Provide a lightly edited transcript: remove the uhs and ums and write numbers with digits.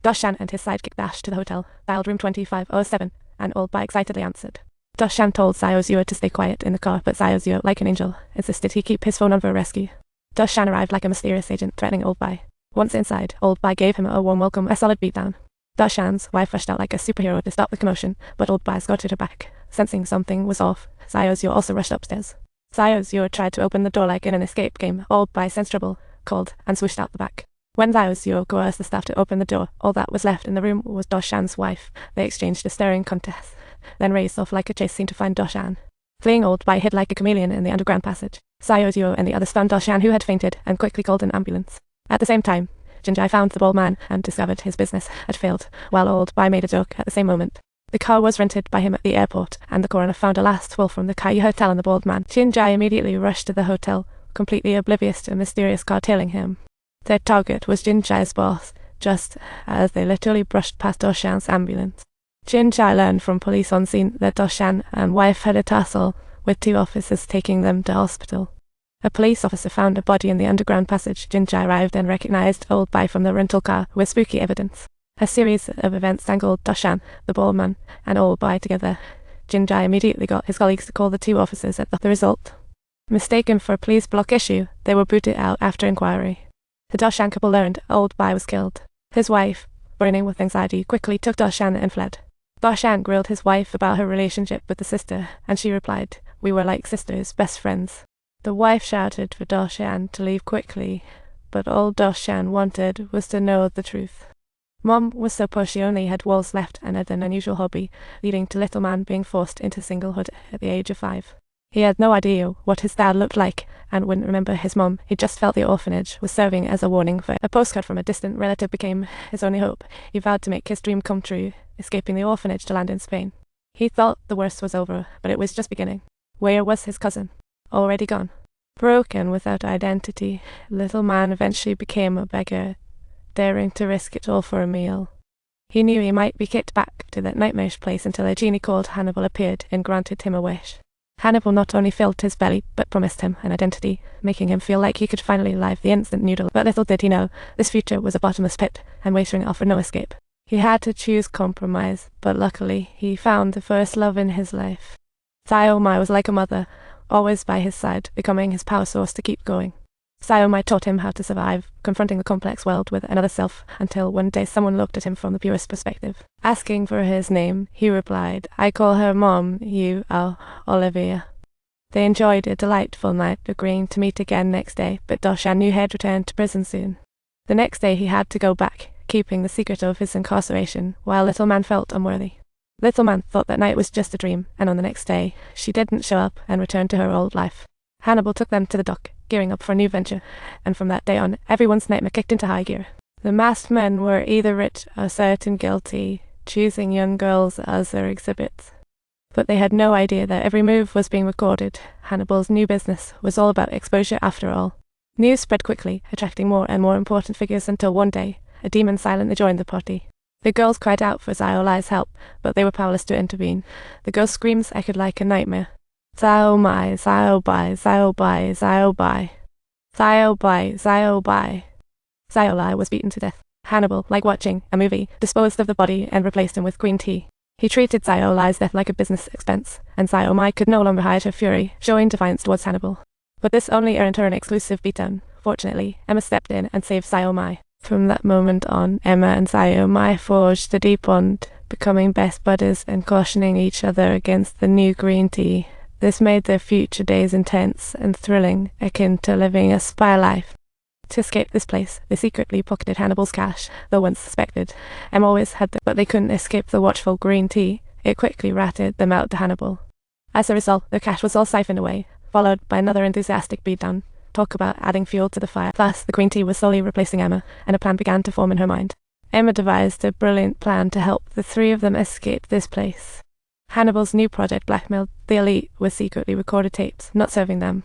Doshan and his sidekick dashed to the hotel, dialed room 2507, and Old Bai excitedly answered. Doshan told Xiao to stay quiet in the car, but Xiao, like an angel, insisted he keep his phone on for a rescue. Doshan arrived like a mysterious agent, threatening Old Bai. Once inside, Old Bai gave him a warm welcome, a solid beatdown. Doshan's wife rushed out like a superhero to stop the commotion, but Old Bai escorted her back. Sensing something was off, Xiao also rushed upstairs. Xiao tried to open the door like in an escape game. Old Bai sensed trouble, called, and swooshed out the back. When Xiao coerced the staff to open the door, all that was left in the room was Doshan's wife. They exchanged a staring contest, then raced off like a chase scene to find Doshan. Fleeing, Old Bai hid like a chameleon in the underground passage. Xiao and the others found Doshan, who had fainted, and quickly called an ambulance. At the same time, Jinjai found the bald man and discovered his business had failed, while Old Bai made a joke at the same moment. The car was rented by him at the airport, and the coroner found a last will from the Kai Hotel and the bald man. Jinjai immediately rushed to the hotel, completely oblivious to a mysterious car tailing him. Their target was Jinjai's boss, just as they literally brushed past Doshan's ambulance. Jinjai learned from police on scene that Doshan and wife had a tussle, with 2 officers taking them to hospital. A police officer found a body in the underground passage. Jinjai arrived and recognized Old Bai from the rental car with spooky evidence. A series of events tangled Doshan, the bald man, and Old Bai together. Jinjai immediately got his colleagues to call the 2 officers at the result. Mistaken for a police block issue, they were booted out after inquiry. The Doshan couple learned Old Bai was killed. His wife, burning with anxiety, quickly took Doshan and fled. Doshan grilled his wife about her relationship with the sister, and she replied, "We were like sisters, best friends." The wife shouted for Doshan to leave quickly, but all Doshan wanted was to know the truth. Mom was so poor she only had walls left and had an unusual hobby, leading to little man being forced into singlehood at the age of 5. He had no idea what his dad looked like and wouldn't remember his mom. He just felt the orphanage was serving as a warning for a postcard from a distant relative became his only hope. He vowed to make his dream come true, escaping the orphanage to land in Spain. He thought the worst was over, but it was just beginning. Where was his cousin? Already gone. Broken, without identity, little man eventually became a beggar, daring to risk it all for a meal. He knew he might be kicked back to that nightmarish place until a genie called Hannibal appeared and granted him a wish. Hannibal not only filled his belly, but promised him an identity, making him feel like he could finally live the instant noodle. But little did he know, this future was a bottomless pit, and wagering offered no escape. He had to choose compromise, but luckily, he found the first love in his life. Xiao Mai was like a mother, always by his side, becoming his power source to keep going. Xiao Mai taught him how to survive, confronting the complex world with another self, until one day someone looked at him from the purest perspective. Asking for his name, he replied, "I call her Mom, you are Olivia." They enjoyed a delightful night, agreeing to meet again next day, but Doshan knew he'd return to prison soon. The next day he had to go back, keeping the secret of his incarceration, while Little Man felt unworthy. Little Man thought that night was just a dream, and on the next day, she didn't show up and returned to her old life. Hannibal took them to the dock, gearing up for a new venture, and from that day on, everyone's nightmare kicked into high gear. The masked men were either rich or certain guilty, choosing young girls as their exhibits. But they had no idea that every move was being recorded. Hannibal's new business was all about exposure after all. News spread quickly, attracting more and more important figures until one day, a demon silently joined the party. The girls cried out for Xiao Lai's help, but they were powerless to intervene. The girls' screams echoed like a nightmare. Xiao Mai, Xiao Bai, Xiao Bai, Xiao Bai. Xiao Bai, Xiao Bai. Xiao Lai was beaten to death. Hannibal, like watching a movie, disposed of the body and replaced him with green tea. He treated Xiao Lai's death like a business expense, and Xiao Mai could no longer hide her fury, showing defiance towards Hannibal. But this only earned her an exclusive beatdown. Fortunately, Emma stepped in and saved Xiao Mai. From that moment on, Emma and Xiao Mai forged a deep bond, becoming best buddies and cautioning each other against the new green tea. This made their future days intense and thrilling, akin to living a spy life. To escape this place, they secretly pocketed Hannibal's cash, though once suspected. Emma always had but they couldn't escape the watchful green tea. It quickly ratted them out to Hannibal. As a result, their cash was all siphoned away, followed by another enthusiastic beatdown. Talk about adding fuel to the fire. Thus, the green tea was slowly replacing Emma, and a plan began to form in her mind. Emma devised a brilliant plan to help the 3 of them escape this place. Hannibal's new project blackmailed the elite with secretly recorded tapes, not serving them.